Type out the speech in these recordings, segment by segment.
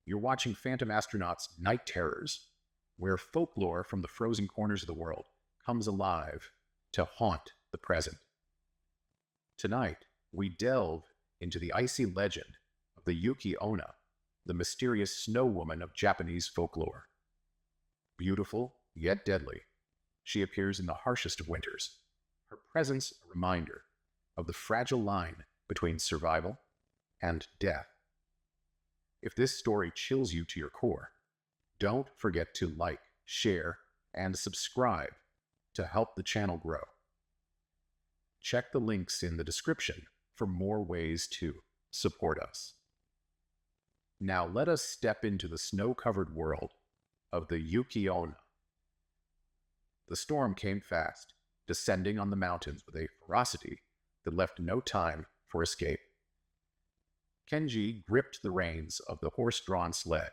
You're watching Phantom Astronaut's Night Terrors, where folklore from the frozen corners of the world comes alive to haunt the present. Tonight, we delve into the icy legend of the Yuki Onna, the mysterious snow woman of Japanese folklore. Beautiful, yet deadly, she appears in the harshest of winters, her presence a reminder of the fragile line between survival and death. If this story chills you to your core, don't forget to like, share, and subscribe to help the channel grow. Check the links in the description for more ways to support us. Now let us step into the snow-covered world of the Yuki Onna. The storm came fast, descending on the mountains with a ferocity that left no time for escape. Kenji gripped the reins of the horse-drawn sled,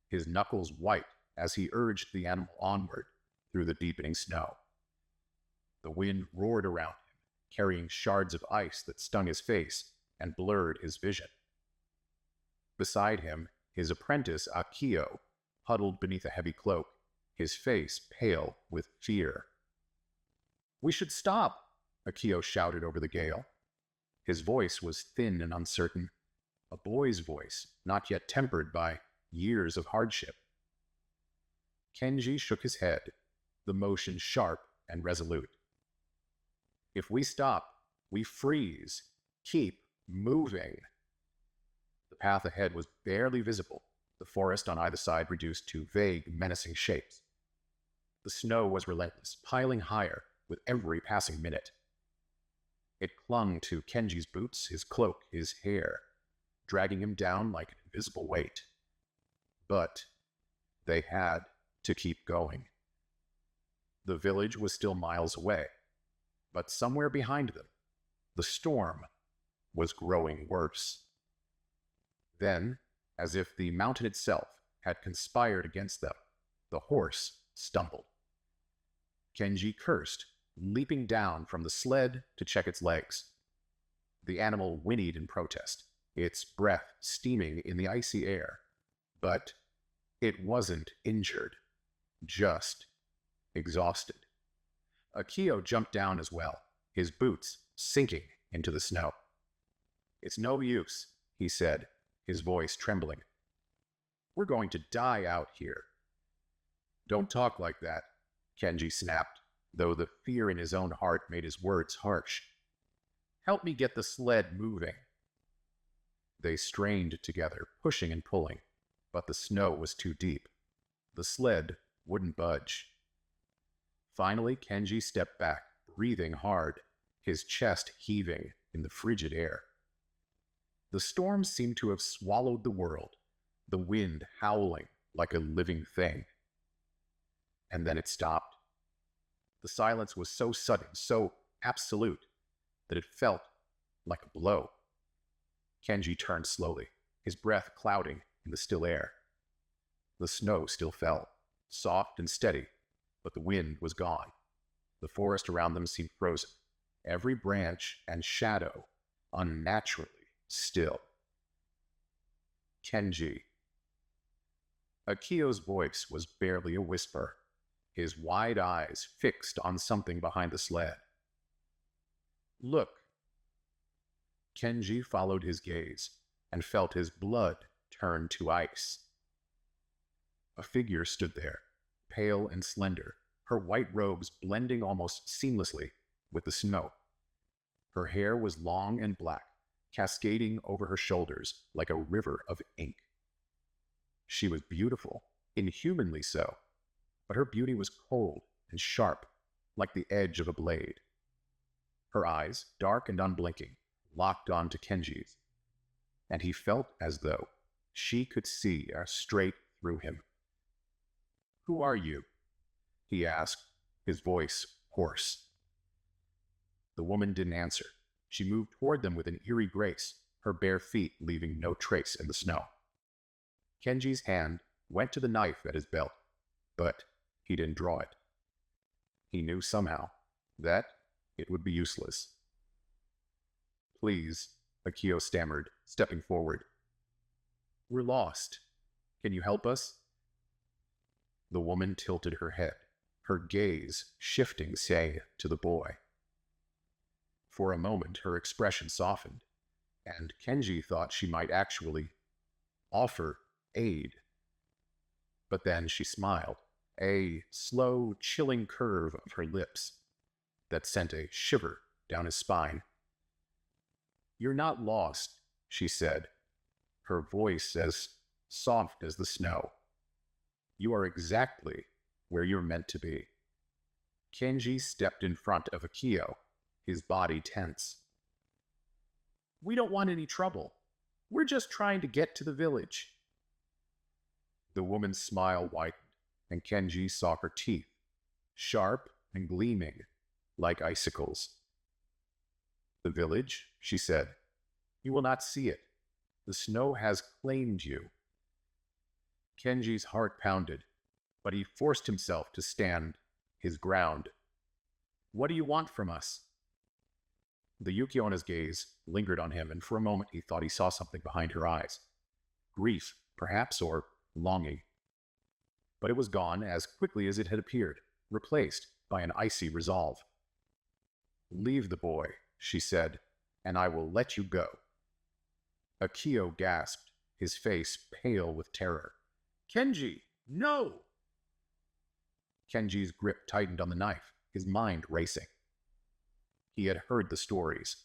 his knuckles white as he urged the animal onward through the deepening snow. The wind roared around him, carrying shards of ice that stung his face and blurred his vision. Beside him, his apprentice Akio huddled beneath a heavy cloak, his face pale with fear. "We should stop," Akio shouted over the gale. His voice was thin and uncertain, a boy's voice not yet tempered by years of hardship. Kenji shook his head, the motion sharp and resolute. "If we stop, we freeze. Keep moving." The path ahead was barely visible, the forest on either side reduced to vague, menacing shapes. The snow was relentless, piling higher with every passing minute. It clung to Kenji's boots, his cloak, his hair, dragging him down like an invisible weight. But they had to keep going. The village was still miles away, but somewhere behind them, the storm was growing worse. Then, as if the mountain itself had conspired against them, the horse stumbled. Kenji cursed, leaping down from the sled to check its legs. The animal whinnied in protest, its breath steaming in the icy air. But it wasn't injured, just exhausted. Akio jumped down as well, his boots sinking into the snow. "It's no use," he said, his voice trembling. "We're going to die out here." "Don't talk like that," Kenji snapped, though the fear in his own heart made his words harsh. "Help me get the sled moving." They strained together, pushing and pulling, but the snow was too deep. The sled wouldn't budge. Finally, Kenji stepped back, breathing hard, his chest heaving in the frigid air. The storm seemed to have swallowed the world, the wind howling like a living thing. And then it stopped. The silence was so sudden, so absolute, that it felt like a blow. Kenji turned slowly, his breath clouding in the still air. The snow still fell, soft and steady, but the wind was gone. The forest around them seemed frozen, every branch and shadow unnaturally still. "Kenji." Akio's voice was barely a whisper, his wide eyes fixed on something behind the sled. "Look." Kenji followed his gaze and felt his blood turn to ice. A figure stood there, pale and slender, her white robes blending almost seamlessly with the snow. Her hair was long and black, cascading over her shoulders like a river of ink. She was beautiful, inhumanly so, but her beauty was cold and sharp, like the edge of a blade. Her eyes, dark and unblinking, locked onto Kenji's, and he felt as though she could see straight through him. "Who are you?" he asked, his voice hoarse. The woman didn't answer. She moved toward them with an eerie grace, her bare feet leaving no trace in the snow. Kenji's hand went to the knife at his belt, but he didn't draw it. He knew somehow that it would be useless. "Please," Akio stammered, stepping forward. "We're lost." Can you help us?" The woman tilted her head, her gaze shifting Sei to the boy. For a moment, her expression softened, and Kenji thought she might actually offer aid. But then she smiled, a slow, chilling curve of her lips that sent a shiver down his spine. "You're not lost," she said, her voice as soft as the snow. "You are exactly where you're meant to be." Kenji stepped in front of Akio, his body tense. "We don't want any trouble. We're just trying to get to the village." The woman's smile widened, and Kenji saw her teeth, sharp and gleaming like icicles. "The village," she said. "You will not see it. The snow has claimed you." Kenji's heart pounded, but he forced himself to stand his ground. "What do you want from us?" The Yuki Onna's gaze lingered on him, and for a moment he thought he saw something behind her eyes. Grief, perhaps, or longing. But it was gone as quickly as it had appeared, replaced by an icy resolve. "Leave the boy," she said, "and I will let you go." Akio gasped, his face pale with terror. "Kenji, no!" Kenji's grip tightened on the knife, his mind racing. He had heard the stories.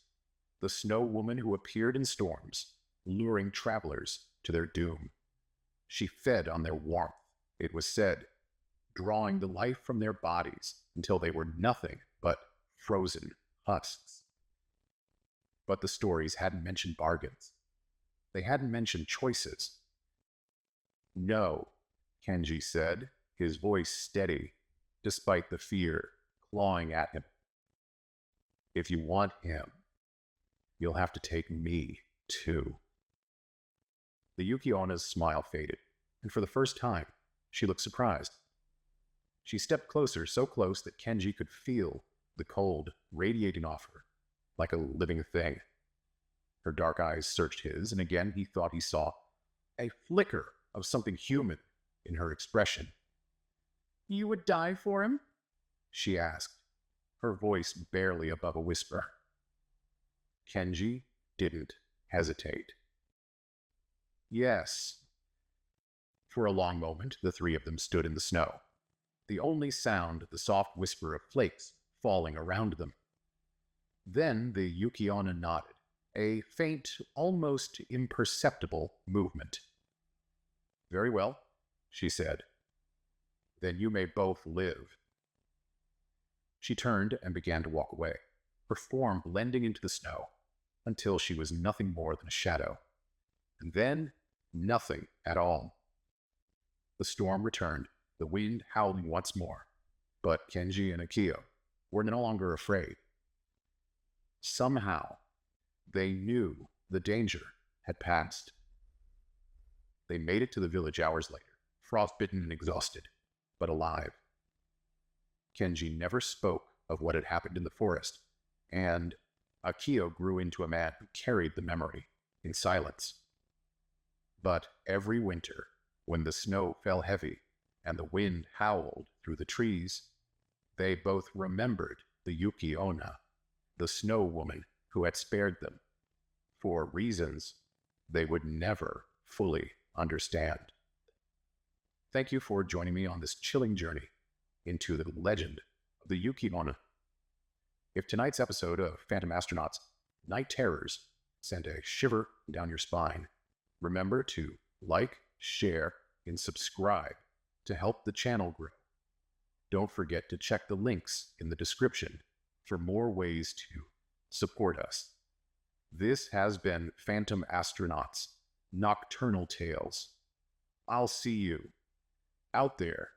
The snow woman who appeared in storms, luring travelers to their doom. She fed on their warmth, it was said, drawing the life from their bodies until they were nothing but frozen husks. But the stories hadn't mentioned bargains. They hadn't mentioned choices. "No," Kenji said, his voice steady, despite the fear clawing at him. "If you want him, you'll have to take me, too." The Yuki Onna's smile faded, and for the first time, she looked surprised. She stepped closer, so close that Kenji could feel the cold radiating off her, like a living thing. Her dark eyes searched his, and again he thought he saw a flicker of something human in her expression. "You would die for him?" she asked, her voice barely above a whisper. Kenji didn't hesitate. "Yes." For a long moment, the three of them stood in the snow, the only sound the soft whisper of flakes falling around them. Then the Yuki Onna nodded, a faint, almost imperceptible movement. "Very well," she said. "Then you may both live." She turned and began to walk away, her form blending into the snow, until she was nothing more than a shadow. And then, nothing at all. The storm returned, the wind howling once more, but Kenji and Akio were no longer afraid. Somehow, they knew the danger had passed. They made it to the village hours later, frostbitten and exhausted, but alive. Kenji never spoke of what had happened in the forest, and Akio grew into a man who carried the memory in silence. But every winter, when the snow fell heavy and the wind howled through the trees, they both remembered the Yuki Onna, the snow woman who had spared them, for reasons they would never fully understand. Thank you for joining me on this chilling journey into the legend of the Yuki Onna. If tonight's episode of Phantom Astronaut's Night Terrors sent a shiver down your spine, remember to like, share, and subscribe to help the channel grow. Don't forget to check the links in the description for more ways to support us. This has been Phantom Astronaut's Nocturnal Tales. I'll see you out there